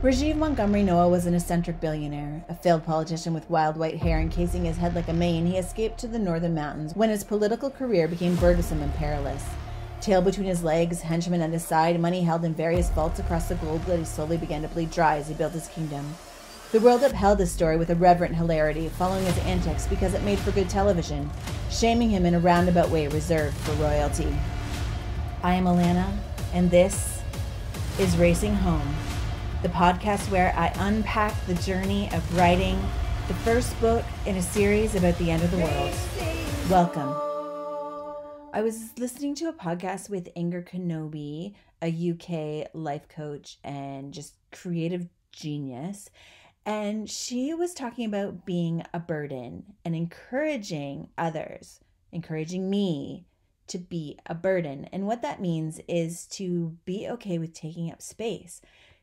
Rajiv Montgomery Noah was an eccentric billionaire, a failed politician with wild white hair encasing his head like a mane. He escaped to the northern mountains when his political career became burdensome and perilous. Tail between his legs, henchmen at his side, money held in various vaults across the globe that he slowly began to bleed dry as he built his kingdom. The world upheld his story with a reverent hilarity, following his antics because it made for good television, shaming him in a roundabout way reserved for royalty. I am Alanna, and this is Racing Home, the podcast where I unpack the journey of writing the first book in a series about the end of the world. Welcome. I was listening to a podcast with Inger Kenobi, a UK life coach and just creative genius, and she was talking about being a burden and encouraging others, encouraging me to be a burden. And what that means is to be okay with taking up space,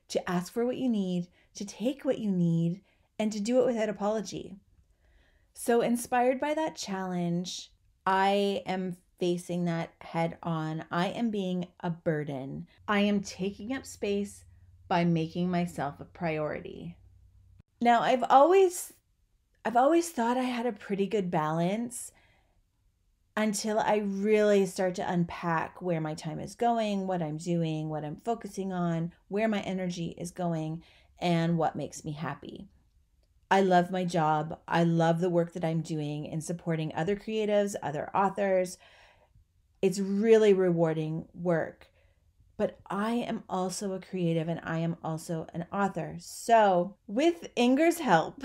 to ask for what you need, to take what you need, and to do it without apology. So inspired by that challenge, I am facing that head on. I am being a burden. I am taking up space by making myself a priority. Now, I've always thought I had a pretty good balance until I really start to unpack where my time is going, what I'm doing, what I'm focusing on, where my energy is going, and what makes me happy. I love my job. I love the work that I'm doing in supporting other creatives, other authors. It's really rewarding work. But I am also a creative and I am also an author. So with Inger's help,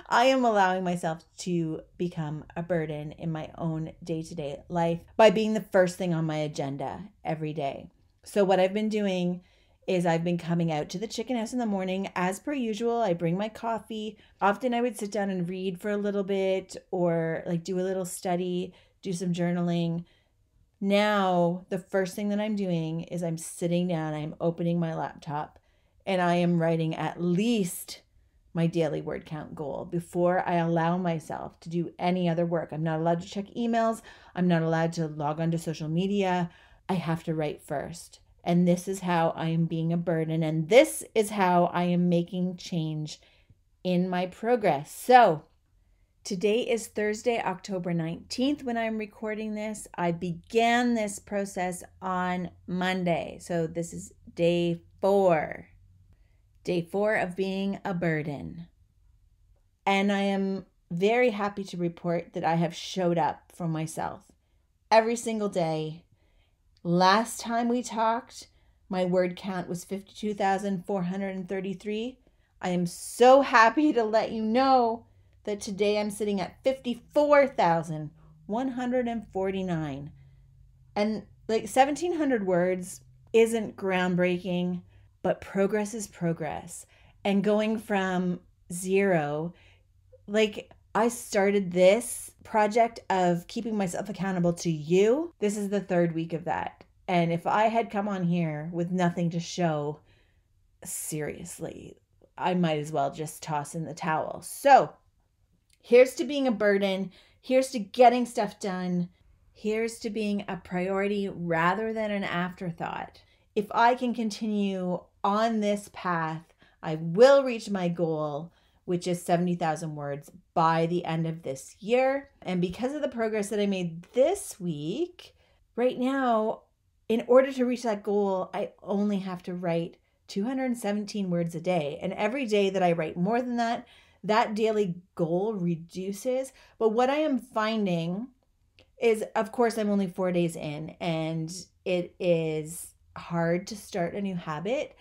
I am allowing myself to become a burden in my own day-to-day life by being the first thing on my agenda every day. So what I've been doing is I've been coming out to the chicken house in the morning. As per usual, I bring my coffee. Often I would sit down and read for a little bit or do a little study, do some journaling. Now, the first thing that I'm doing is I'm sitting down, I'm opening my laptop, and I am writing at least my daily word count goal before I allow myself to do any other work. I'm not allowed to check emails. I'm not allowed to log onto social media. I have to write first. And this is how I am being a burden. And this is how I am making change in my progress. So today is Thursday, October 19th when I'm recording this. I began this process on Monday. So this is day 4. Day 4 of being a burden. And I am very happy to report that I have showed up for myself every single day. Last time we talked, my word count was 52,433. I am so happy to let you know that today I'm sitting at 54,149. And 1,700 words isn't groundbreaking, but progress is progress. And going from zero, I started this project of keeping myself accountable to you. This is the 3rd week of that. And if I had come on here with nothing to show, seriously, I might as well just toss in the towel. So here's to being a burden. Here's to getting stuff done. Here's to being a priority rather than an afterthought. If I can continue on this path, I will reach my goal, which is 70,000 words by the end of this year. And because of the progress that I made this week, right now, in order to reach that goal, I only have to write 217 words a day. And every day that I write more than that, that daily goal reduces. But what I am finding is, of course, I'm only 4 days in, and it is hard to start a new habit,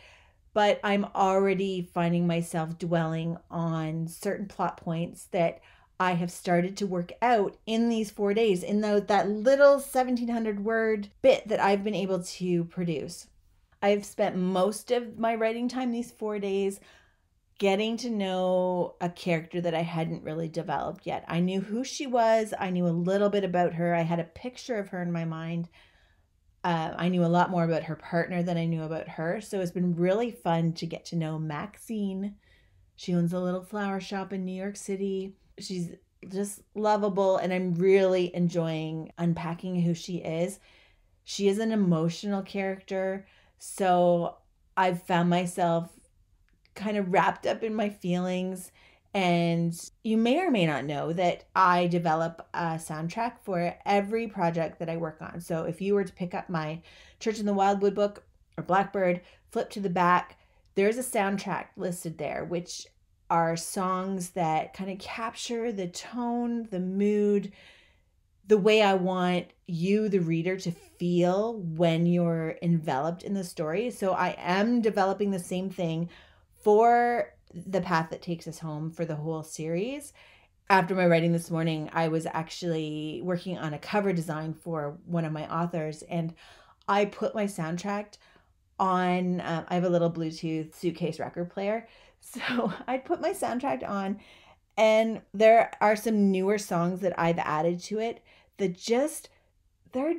but I'm already finding myself dwelling on certain plot points that I have started to work out in these 4 days, in that little 1,700 word bit that I've been able to produce. I've spent most of my writing time these 4 days getting to know a character that I hadn't really developed yet. I knew who she was. I knew a little bit about her. I had a picture of her in my mind. I knew a lot more about her partner than I knew about her. So it's been really fun to get to know Maxine. She owns a little flower shop in New York City. She's just lovable, and I'm really enjoying unpacking who she is. She is an emotional character. So I've found myself kind of wrapped up in my feelings. And you may or may not know that I develop a soundtrack for every project that I work on. So if you were to pick up my Church in the Wildwood book or Blackbird, flip to the back, there's a soundtrack listed there, which are songs that kind of capture the tone, the mood, the way I want you, the reader, to feel when you're enveloped in the story. So I am developing the same thing for The Path That Takes Us Home for the whole series. After my writing this morning, I was actually working on a cover design for one of my authors, and I put my soundtrack on. I have a little Bluetooth suitcase record player, so I put my soundtrack on, and there are some newer songs that I've added to it that they're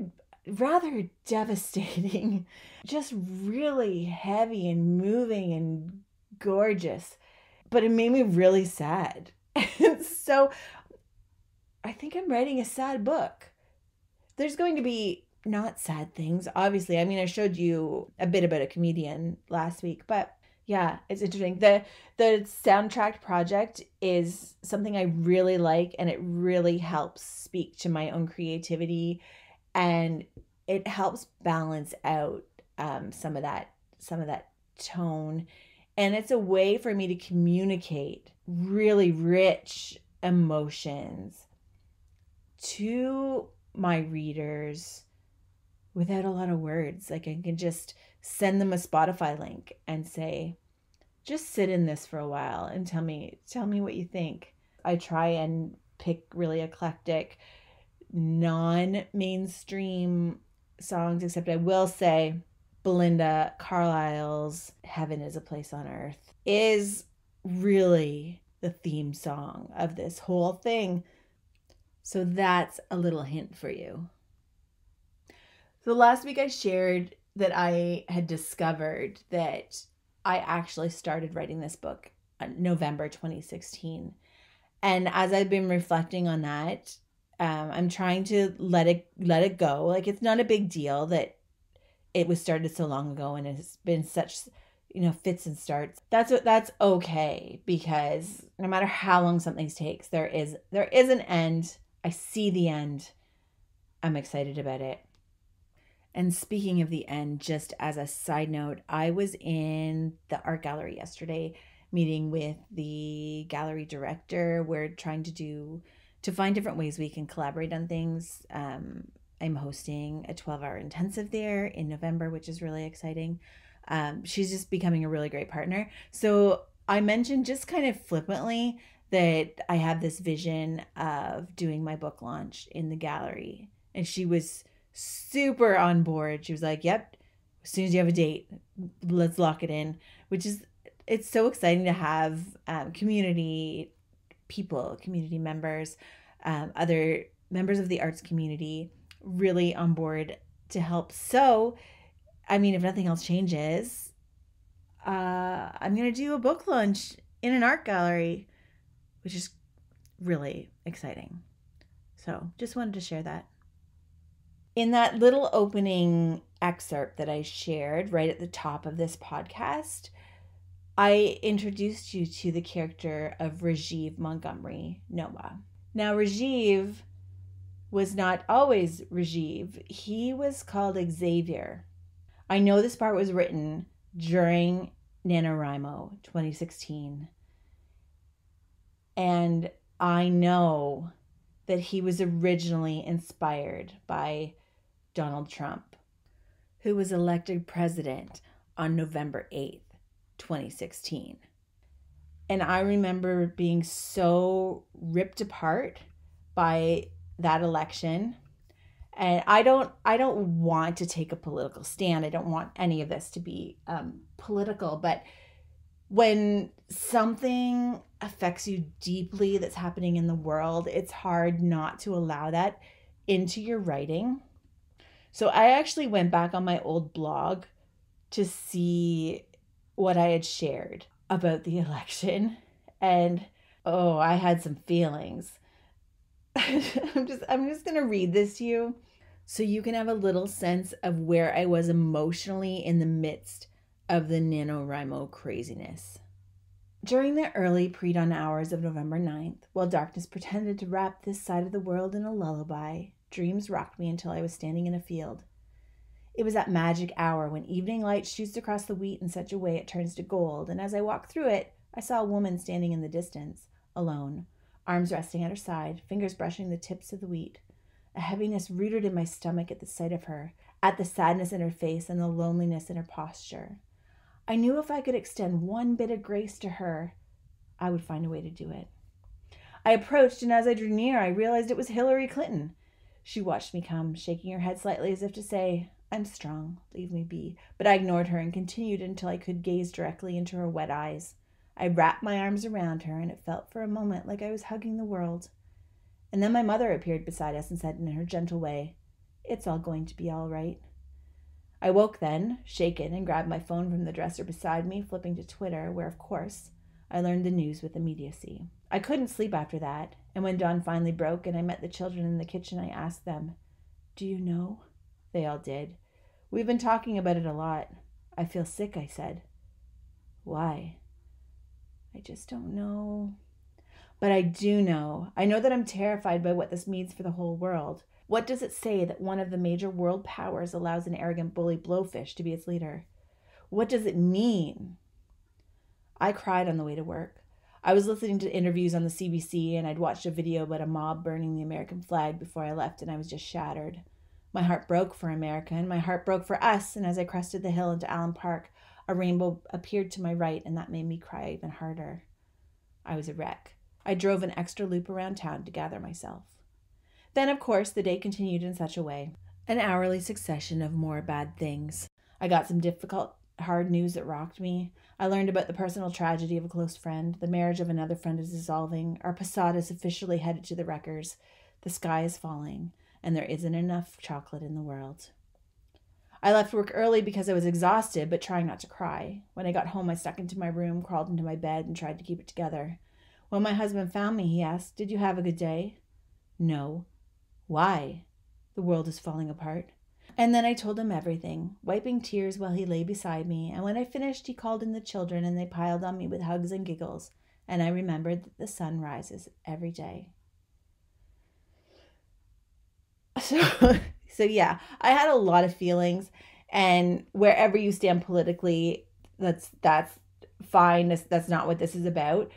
rather devastating, just really heavy and moving and gorgeous, but it made me really sad. So I think I'm writing a sad book. There's going to be not sad things, obviously. I mean, I showed you a bit about a comedian last week, but yeah, it's interesting. The soundtrack project is something I really like, and it really helps speak to my own creativity, and it helps balance out some of that tone. And it's a way for me to communicate really rich emotions to my readers without a lot of words. Like, I can just send them a Spotify link and say, just sit in this for a while and tell me what you think. I try and pick really eclectic, non-mainstream songs, except I will say Belinda Carlisle's Heaven is a Place on Earth is really the theme song of this whole thing. So that's a little hint for you. So last week I shared that I had discovered that I actually started writing this book in November 2016. And as I've been reflecting on that, I'm trying to let it go. Like, it's not a big deal that it was started so long ago and it's been such, fits and starts. That's okay, because no matter how long something takes, there is an end. I see the end. I'm excited about it. And speaking of the end, just as a side note, I was in the art gallery yesterday meeting with the gallery director. We're trying to find different ways we can collaborate on things. I'm hosting a 12-hour intensive there in November, which is really exciting. She's just becoming a really great partner. So I mentioned just kind of flippantly that I have this vision of doing my book launch in the gallery. And she was super on board. She was like, yep, as soon as you have a date, let's lock it in, it's so exciting to have community people, community members, other members of the arts community really on board to help. So, I mean, if nothing else changes, I'm going to do a book launch in an art gallery, which is really exciting. So just wanted to share that. In that little opening excerpt that I shared right at the top of this podcast, I introduced you to the character of Rajiv Montgomery Noah. Now, Rajiv was not always Rajiv. He was called Xavier. I know this part was written during NaNoWriMo 2016. And I know that he was originally inspired by Donald Trump, who was elected president on November 8th, 2016. And I remember being so ripped apart by that election. And I don't want to take a political stand. I don't want any of this to be political. But when something affects you deeply that's happening in the world, it's hard not to allow that into your writing. So I actually went back on my old blog to see what I had shared about the election. And I had some feelings. I'm just going to read this to you so you can have a little sense of where I was emotionally in the midst of the NaNoWriMo craziness. During the early pre-dawn hours of November 9th, while darkness pretended to wrap this side of the world in a lullaby, dreams rocked me until I was standing in a field. It was that magic hour when evening light shoots across the wheat in such a way it turns to gold, and as I walked through it, I saw a woman standing in the distance, alone, arms resting at her side, fingers brushing the tips of the wheat. A heaviness rooted in my stomach at the sight of her, at the sadness in her face and the loneliness in her posture. I knew if I could extend one bit of grace to her, I would find a way to do it. I approached, and as I drew near, I realized it was Hillary Clinton. She watched me come, shaking her head slightly as if to say, "I'm strong, leave me be." But I ignored her and continued until I could gaze directly into her wet eyes. I wrapped my arms around her, and it felt for a moment like I was hugging the world. And then my mother appeared beside us and said in her gentle way, "It's all going to be all right." I woke then, shaken, and grabbed my phone from the dresser beside me, flipping to Twitter, where, of course, I learned the news with immediacy. I couldn't sleep after that, and when dawn finally broke and I met the children in the kitchen, I asked them, "Do you know?" They all did. "We've been talking about it a lot." "I feel sick," I said. "Why?" "I just don't know." But I do know. I know that I'm terrified by what this means for the whole world. What does it say that one of the major world powers allows an arrogant bully blowfish to be its leader? What does it mean? I cried on the way to work. I was listening to interviews on the CBC, and I'd watched a video about a mob burning the American flag before I left, and I was just shattered. My heart broke for America, and my heart broke for us, and as I crested the hill into Allen Park, a rainbow appeared to my right, and that made me cry even harder. I was a wreck. I drove an extra loop around town to gather myself. Then, of course, the day continued in such a way. An hourly succession of more bad things. I got some difficult, hard news that rocked me. I learned about the personal tragedy of a close friend. The marriage of another friend is dissolving. Our Passat is officially headed to the wreckers. The sky is falling, and there isn't enough chocolate in the world. I left work early because I was exhausted, but trying not to cry. When I got home, I stuck into my room, crawled into my bed, and tried to keep it together. When my husband found me, he asked, "Did you have a good day?" "No." "Why?" "The world is falling apart." And then I told him everything, wiping tears while he lay beside me, and when I finished, he called in the children, and they piled on me with hugs and giggles, and I remembered that the sun rises every day. So yeah, I had a lot of feelings, and wherever you stand politically, that's fine. That's not what this is about.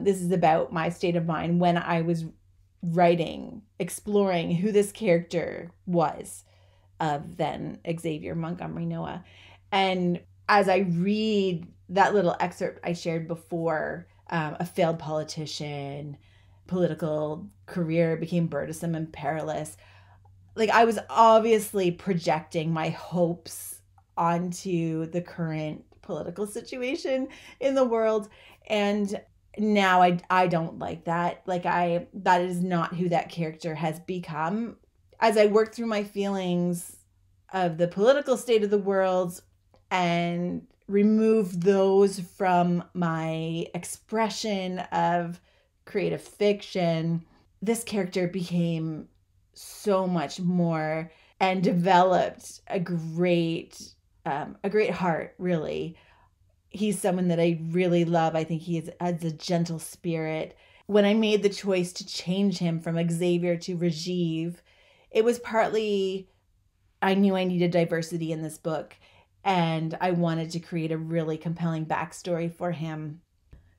This is about my state of mind when I was writing, exploring who this character was of then Xavier Montgomery Noah. And as I read that little excerpt I shared before, a failed politician, political career became burdensome and perilous. Like, I was obviously projecting my hopes onto the current political situation in the world. And now I don't like that. That is not who that character has become. As I work through my feelings of the political state of the world and remove those from my expression of creative fiction, this character became so much more and developed a great heart, really. He's someone that I really love. I think he has a gentle spirit. When I made the choice to change him from Xavier to Rajiv, it was partly I knew I needed diversity in this book, and I wanted to create a really compelling backstory for him.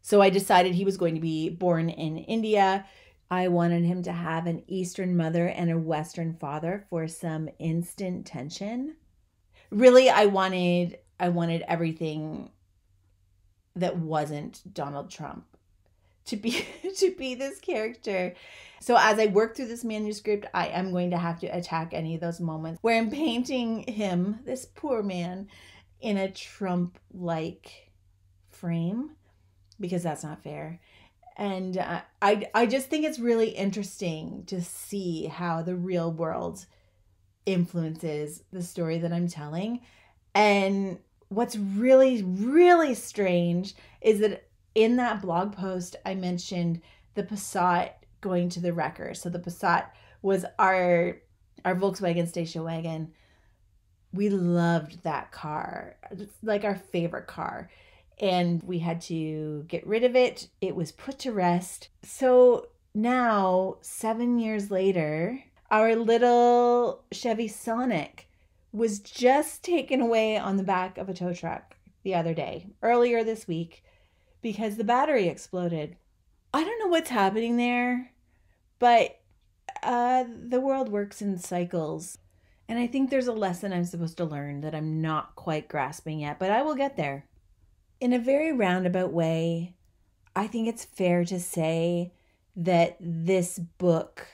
So I decided he was going to be born in India. I wanted him to have an Eastern mother and a Western father for some instant tension. Really, I wanted everything that wasn't Donald Trump to be this character. So as I work through this manuscript, I am going to have to attack any of those moments where I'm painting him, this poor man, in a Trump-like frame, because that's not fair. And I just think it's really interesting to see how the real world influences the story that I'm telling. And what's really, really strange is that in that blog post, I mentioned the Passat going to the wrecker. So the Passat was our Volkswagen station wagon. We loved that car. It's like our favorite car. and we had to get rid of it. It was put to rest. So now, 7 years later, our little Chevy Sonic was just taken away on the back of a tow truck the other day, earlier this week, because the battery exploded. I don't know what's happening there, but the world works in cycles. And I think there's a lesson I'm supposed to learn that I'm not quite grasping yet, but I will get there. In a very roundabout way, I think it's fair to say that this book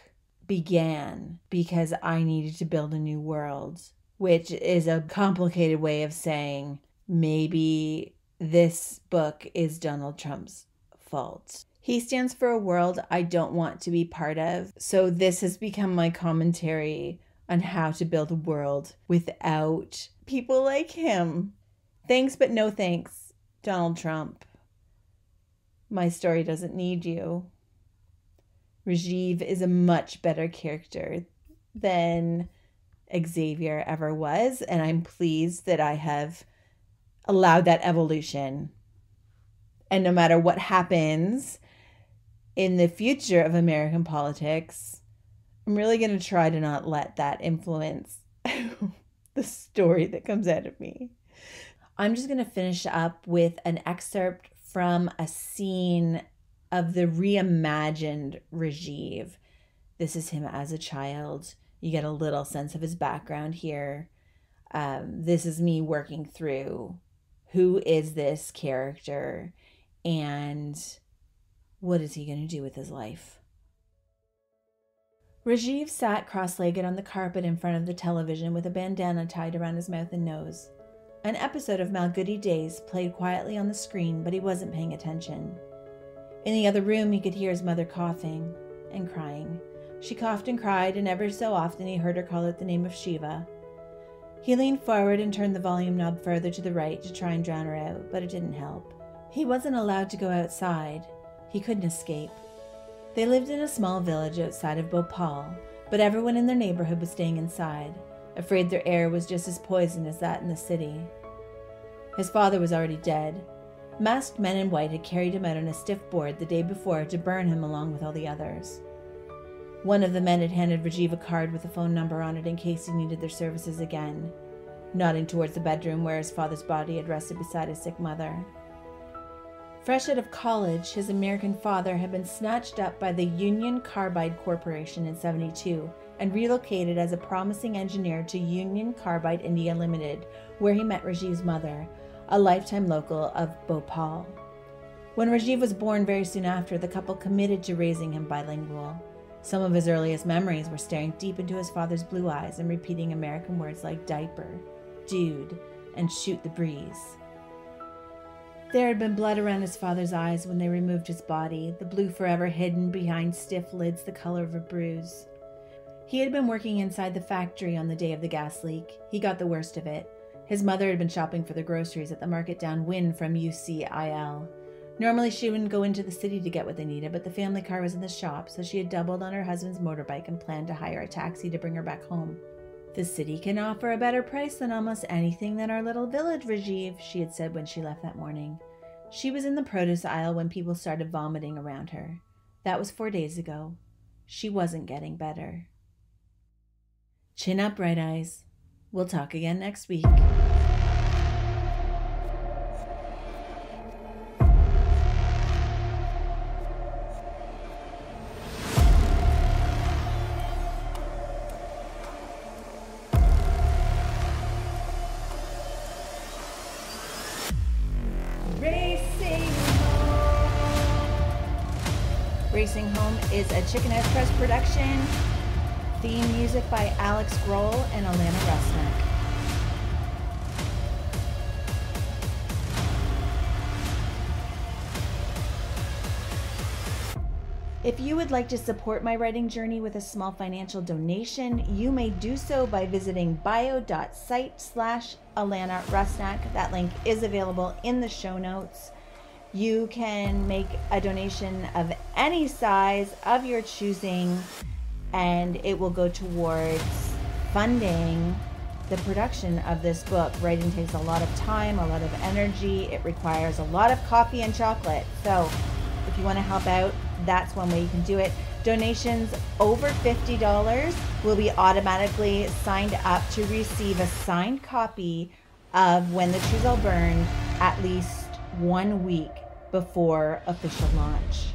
began because I needed to build a new world, which is a complicated way of saying maybe this book is Donald Trump's fault. He stands for a world I don't want to be part of, so this has become my commentary on how to build a world without people like him. Thanks, but no thanks, Donald Trump. My story doesn't need you. Rajiv is a much better character than Xavier ever was, and I'm pleased that I have allowed that evolution. And no matter what happens in the future of American politics, I'm really going to try to not let that influence the story that comes out of me. I'm just going to finish up with an excerpt from a scene of the reimagined Rajiv. This is him as a child. You get a little sense of his background here. This is me working through who is this character and what is he going to do with his life. Rajiv sat cross-legged on the carpet in front of the television with a bandana tied around his mouth and nose. An episode of Malgudi Days played quietly on the screen, but he wasn't paying attention. In the other room, he could hear his mother coughing and crying. She coughed and cried, and ever so often he heard her call out the name of Shiva. He leaned forward and turned the volume knob further to the right to try and drown her out, but it didn't help. He wasn't allowed to go outside. He couldn't escape. They lived in a small village outside of Bhopal, but everyone in their neighborhood was staying inside, afraid their air was just as poison as that in the city. His father was already dead. Masked men in white had carried him out on a stiff board the day before to burn him along with all the others. One of the men had handed Rajiv a card with a phone number on it in case he needed their services again, nodding towards the bedroom where his father's body had rested beside his sick mother. Fresh out of college, his American father had been snatched up by the Union Carbide Corporation in '72 and relocated as a promising engineer to Union Carbide India Limited, where he met Rajiv's mother, a lifetime local of Bhopal. When Rajiv was born very soon after, the couple committed to raising him bilingual. Some of his earliest memories were staring deep into his father's blue eyes and repeating American words like diaper, dude, and shoot the breeze. There had been blood around his father's eyes when they removed his body, the blue forever hidden behind stiff lids the color of a bruise. He had been working inside the factory on the day of the gas leak. He got the worst of it. His mother had been shopping for the groceries at the market downwind from UCIL. Normally she wouldn't go into the city to get what they needed, but the family car was in the shop, so she had doubled on her husband's motorbike and planned to hire a taxi to bring her back home. "The city can offer a better price than almost anything in our little village, Rajiv," she had said when she left that morning. She was in the produce aisle when people started vomiting around her. That was 4 days ago. She wasn't getting better. Chin up, Bright Eyes. We'll talk again next week. Racing Home is a Chicken House Press production. Theme music by Alex Grohl and Alanna Rusnak. If you would like to support my writing journey with a small financial donation, you may do so by visiting bio.site/Alanna Rusnak. That link is available in the show notes. You can make a donation of any size of your choosing, and it will go towards funding the production of this book. Writing takes a lot of time, a lot of energy. It requires a lot of coffee and chocolate. So if you want to help out, that's one way you can do it. Donations over $50 will be automatically signed up to receive a signed copy of When the Trees All Burn at least 1 week before official launch.